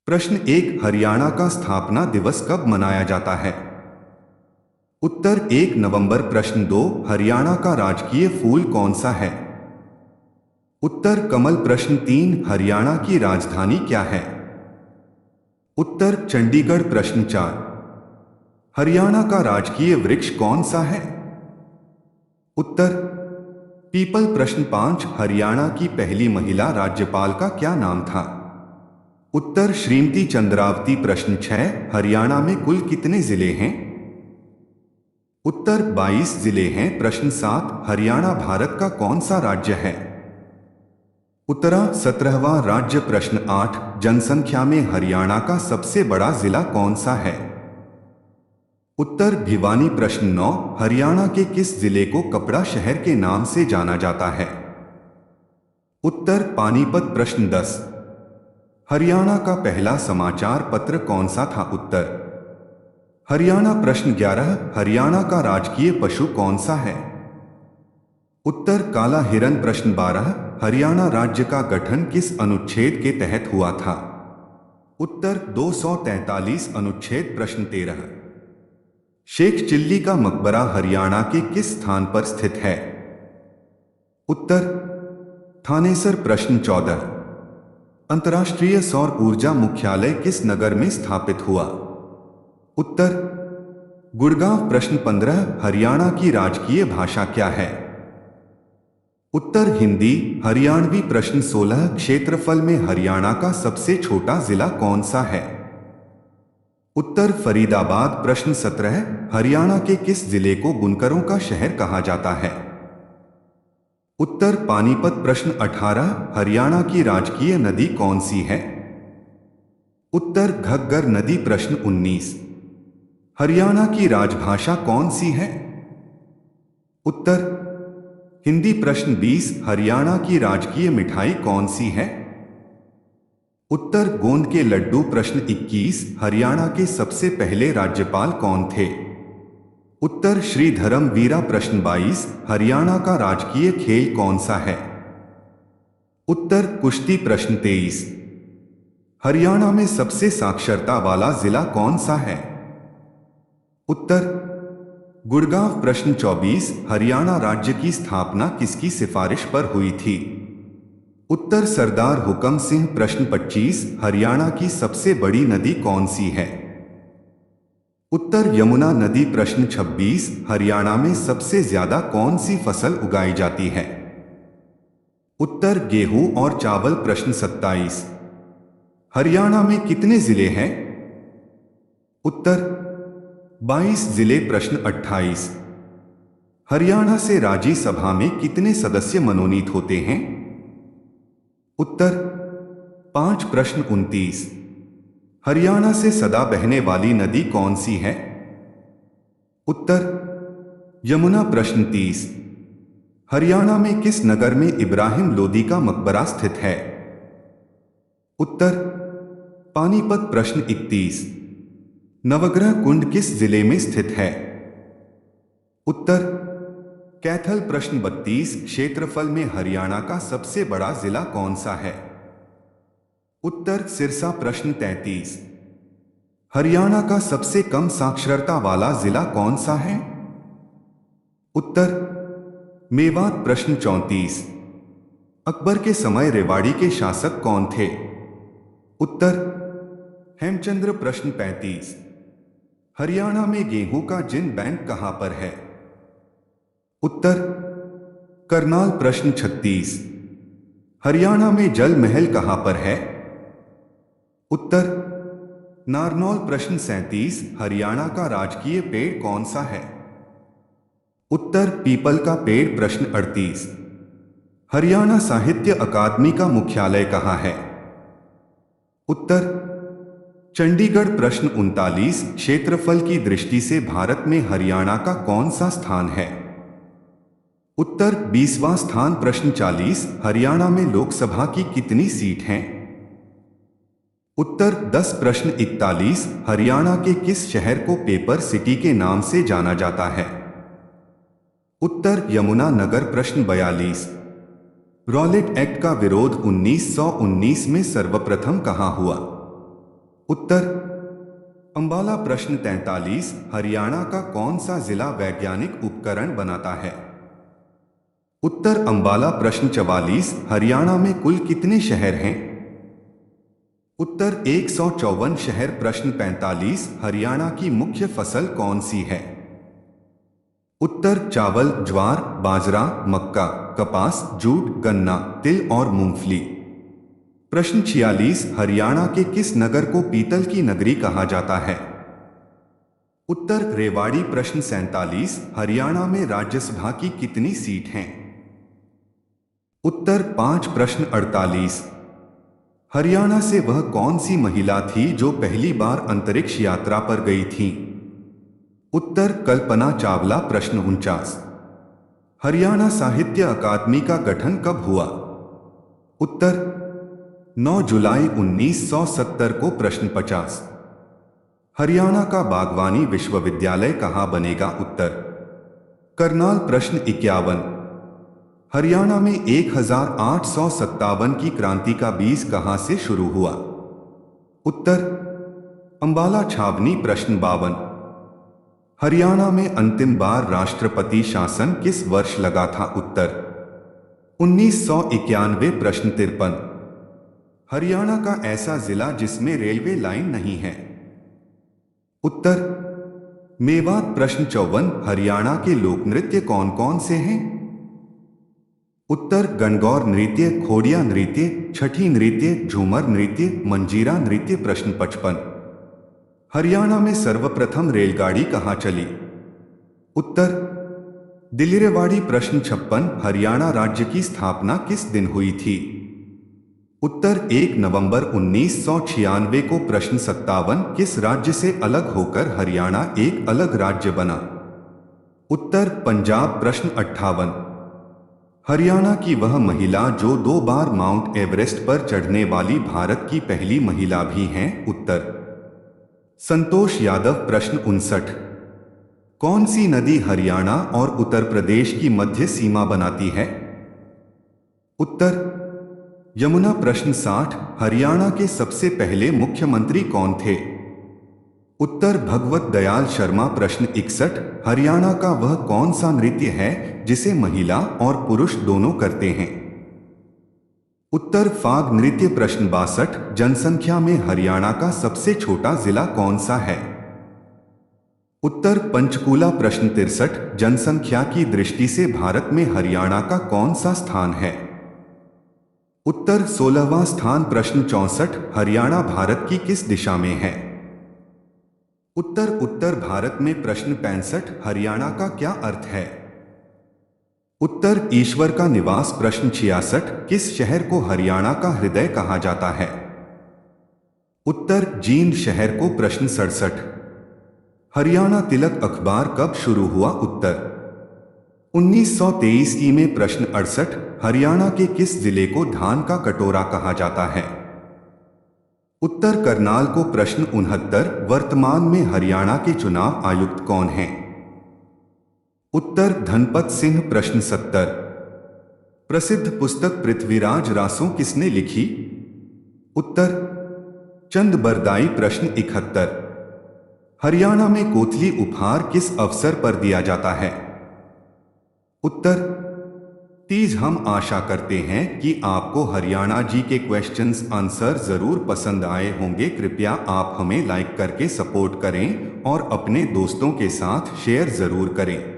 प्रश्न एक, हरियाणा का स्थापना दिवस कब मनाया जाता है? उत्तर 1 नवंबर। प्रश्न दो, हरियाणा का राजकीय फूल कौन सा है? उत्तर कमल। प्रश्न तीन, हरियाणा की राजधानी क्या है? उत्तर चंडीगढ़। प्रश्न चार, हरियाणा का राजकीय वृक्ष कौन सा है? उत्तर पीपल। प्रश्न पांच, हरियाणा की पहली महिला राज्यपाल का क्या नाम था? उत्तर श्रीमती चंद्रावती। प्रश्न छह, हरियाणा में कुल कितने जिले हैं? उत्तर 22 जिले हैं। प्रश्न सात, हरियाणा भारत का कौन सा राज्य है? उत्तरा 17वां राज्य। प्रश्न आठ, जनसंख्या में हरियाणा का सबसे बड़ा जिला कौन सा है? उत्तर भिवानी। प्रश्न नौ, हरियाणा के किस जिले को कपड़ा शहर के नाम से जाना जाता है? उत्तर पानीपत। प्रश्न 10, हरियाणा का पहला समाचार पत्र कौन सा था? उत्तर हरियाणा। प्रश्न 11, हरियाणा का राजकीय पशु कौन सा है? उत्तर काला हिरन। प्रश्न 12, हरियाणा राज्य का गठन किस अनुच्छेद के तहत हुआ था? उत्तर 243 अनुच्छेद। प्रश्न 13, शेख चिल्ली का मकबरा हरियाणा के किस स्थान पर स्थित है? उत्तर थानेसर। प्रश्न 14, अंतर्राष्ट्रीय सौर ऊर्जा मुख्यालय किस नगर में स्थापित हुआ? उत्तर गुड़गांव। प्रश्न 15, हरियाणा की राजकीय भाषा क्या है? उत्तर हिंदी हरियाणवी। प्रश्न 16, क्षेत्रफल में हरियाणा का सबसे छोटा जिला कौन सा है? उत्तर फरीदाबाद। प्रश्न 17, हरियाणा के किस जिले को बुनकरों का शहर कहा जाता है? उत्तर पानीपत। प्रश्न 18, हरियाणा की राजकीय नदी कौन सी है? उत्तर घग्गर नदी। प्रश्न 19, हरियाणा की राजभाषा कौन सी है? उत्तर हिंदी। प्रश्न 20, हरियाणा की राजकीय मिठाई कौन सी है? उत्तर गोंद के लड्डू। प्रश्न 21, हरियाणा के सबसे पहले राज्यपाल कौन थे? उत्तर श्री धर्मवीरा। प्रश्न 22, हरियाणा का राजकीय खेल कौन सा है? उत्तर कुश्ती। प्रश्न 23, हरियाणा में सबसे साक्षरता वाला जिला कौन सा है? उत्तर गुड़गांव। प्रश्न 24, हरियाणा राज्य की स्थापना किसकी सिफारिश पर हुई थी? उत्तर सरदार हुकम सिंह। प्रश्न 25, हरियाणा की सबसे बड़ी नदी कौन सी है? उत्तर यमुना नदी। प्रश्न 26, हरियाणा में सबसे ज्यादा कौन सी फसल उगाई जाती है? उत्तर गेहूं और चावल। प्रश्न 27, हरियाणा में कितने जिले हैं? उत्तर 22 जिले। प्रश्न 28, हरियाणा से राज्यसभा में कितने सदस्य मनोनीत होते हैं? उत्तर 5। प्रश्न 29, हरियाणा से सदा बहने वाली नदी कौन सी है? उत्तर यमुना। प्रश्न 30, हरियाणा में किस नगर में इब्राहिम लोदी का मकबरा स्थित है? उत्तर पानीपत। प्रश्न 31, नवग्रह कुंड किस जिले में स्थित है? उत्तर कैथल। प्रश्न 32, क्षेत्रफल में हरियाणा का सबसे बड़ा जिला कौन सा है? उत्तर सिरसा। प्रश्न 33, हरियाणा का सबसे कम साक्षरता वाला जिला कौन सा है? उत्तर मेवात। प्रश्न 34, अकबर के समय रेवाड़ी के शासक कौन थे? उत्तर हेमचंद्र। प्रश्न 35, हरियाणा में गेहूं का जिन बैंक कहां पर है? उत्तर करनाल। प्रश्न 36, हरियाणा में जल महल कहां पर है? उत्तर नारनौल। प्रश्न 37, हरियाणा का राजकीय पेड़ कौन सा है? उत्तर पीपल का पेड़। प्रश्न 38, हरियाणा साहित्य अकादमी का मुख्यालय कहां है? उत्तर चंडीगढ़। प्रश्न 39, क्षेत्रफल की दृष्टि से भारत में हरियाणा का कौन सा स्थान है? उत्तर 20वां स्थान। प्रश्न 40, हरियाणा में लोकसभा की कितनी सीट हैं? उत्तर 10। प्रश्न 41, हरियाणा के किस शहर को पेपर सिटी के नाम से जाना जाता है? उत्तर यमुना नगर। प्रश्न 42, रॉलेट एक्ट का विरोध 1919 में सर्वप्रथम कहां हुआ? उत्तर अंबाला। प्रश्न 43, हरियाणा का कौन सा जिला वैज्ञानिक उपकरण बनाता है? उत्तर अंबाला। प्रश्न 44, हरियाणा में कुल कितने शहर हैं? उत्तर 154 शहर। प्रश्न 45, हरियाणा की मुख्य फसल कौन सी है? उत्तर चावल, ज्वार, बाजरा, मक्का, कपास, जूट, गन्ना, तिल और मूंगफली। प्रश्न 46, हरियाणा के किस नगर को पीतल की नगरी कहा जाता है? उत्तर रेवाड़ी। प्रश्न 47, हरियाणा में राज्यसभा की कितनी सीट हैं? उत्तर 5। प्रश्न 48, हरियाणा से वह कौन सी महिला थी जो पहली बार अंतरिक्ष यात्रा पर गई थी? उत्तर कल्पना चावला। प्रश्न 49, हरियाणा साहित्य अकादमी का गठन कब हुआ? उत्तर 9 जुलाई 1970 को। प्रश्न 50, हरियाणा का बागवानी विश्वविद्यालय कहाँ बनेगा? उत्तर करनाल। प्रश्न 51, हरियाणा में 1857 की क्रांति का बीज कहाँ से शुरू हुआ? उत्तर अंबाला छावनी। प्रश्न 52, हरियाणा में अंतिम बार राष्ट्रपति शासन किस वर्ष लगा था? उत्तर 1991। प्रश्न 53, हरियाणा का ऐसा जिला जिसमें रेलवे लाइन नहीं है? उत्तर मेवात। प्रश्न 54, हरियाणा के लोक नृत्य कौन कौन से हैं? उत्तर गणगौर नृत्य, खोड़िया नृत्य, छठी नृत्य, झूमर नृत्य, मंजीरा नृत्य। प्रश्न 55, हरियाणा में सर्वप्रथम रेलगाड़ी कहाँ चली? उत्तर दिल्ली रेवाड़ी। प्रश्न 56, हरियाणा राज्य की स्थापना किस दिन हुई थी? उत्तर 1 नवंबर 1996 को। प्रश्न 57, किस राज्य से अलग होकर हरियाणा एक अलग राज्य बना? उत्तर पंजाब। प्रश्न 58, हरियाणा की वह महिला जो 2 बार माउंट एवरेस्ट पर चढ़ने वाली भारत की पहली महिला भी हैं? उत्तर संतोष यादव। प्रश्न 59, कौन सी नदी हरियाणा और उत्तर प्रदेश की मध्य सीमा बनाती है? उत्तर यमुना। प्रश्न 60, हरियाणा के सबसे पहले मुख्यमंत्री कौन थे? उत्तर भगवत दयाल शर्मा। प्रश्न 61, हरियाणा का वह कौन सा नृत्य है जिसे महिला और पुरुष दोनों करते हैं? उत्तर फाग नृत्य। प्रश्न 62, जनसंख्या में हरियाणा का सबसे छोटा जिला कौन सा है? उत्तर पंचकूला। प्रश्न 63, जनसंख्या की दृष्टि से भारत में हरियाणा का कौन सा स्थान है? उत्तर 16वां स्थान। प्रश्न 64, हरियाणा भारत की किस दिशा में है? उत्तर उत्तर भारत में। प्रश्न 65, हरियाणा का क्या अर्थ है? उत्तर ईश्वर का निवास। प्रश्न 66, किस शहर को हरियाणा का हृदय कहा जाता है? उत्तर जींद शहर को। प्रश्न 67, हरियाणा तिलक अखबार कब शुरू हुआ? उत्तर 1923 ई में। प्रश्न 68, हरियाणा के किस जिले को धान का कटोरा कहा जाता है? उत्तर करनाल को। प्रश्न 69, वर्तमान में हरियाणा के चुनाव आयुक्त कौन हैं? उत्तर धनपत सिंह। प्रश्न 70, प्रसिद्ध पुस्तक पृथ्वीराज रासो किसने लिखी? उत्तर चंद बरदाई। प्रश्न 71, हरियाणा में कोथली उपहार किस अवसर पर दिया जाता है? उत्तर तीज। हम आशा करते हैं कि आपको हरियाणा जी के क्वेश्चंस आंसर जरूर पसंद आए होंगे। कृपया आप हमें लाइक करके सपोर्ट करें और अपने दोस्तों के साथ शेयर जरूर करें।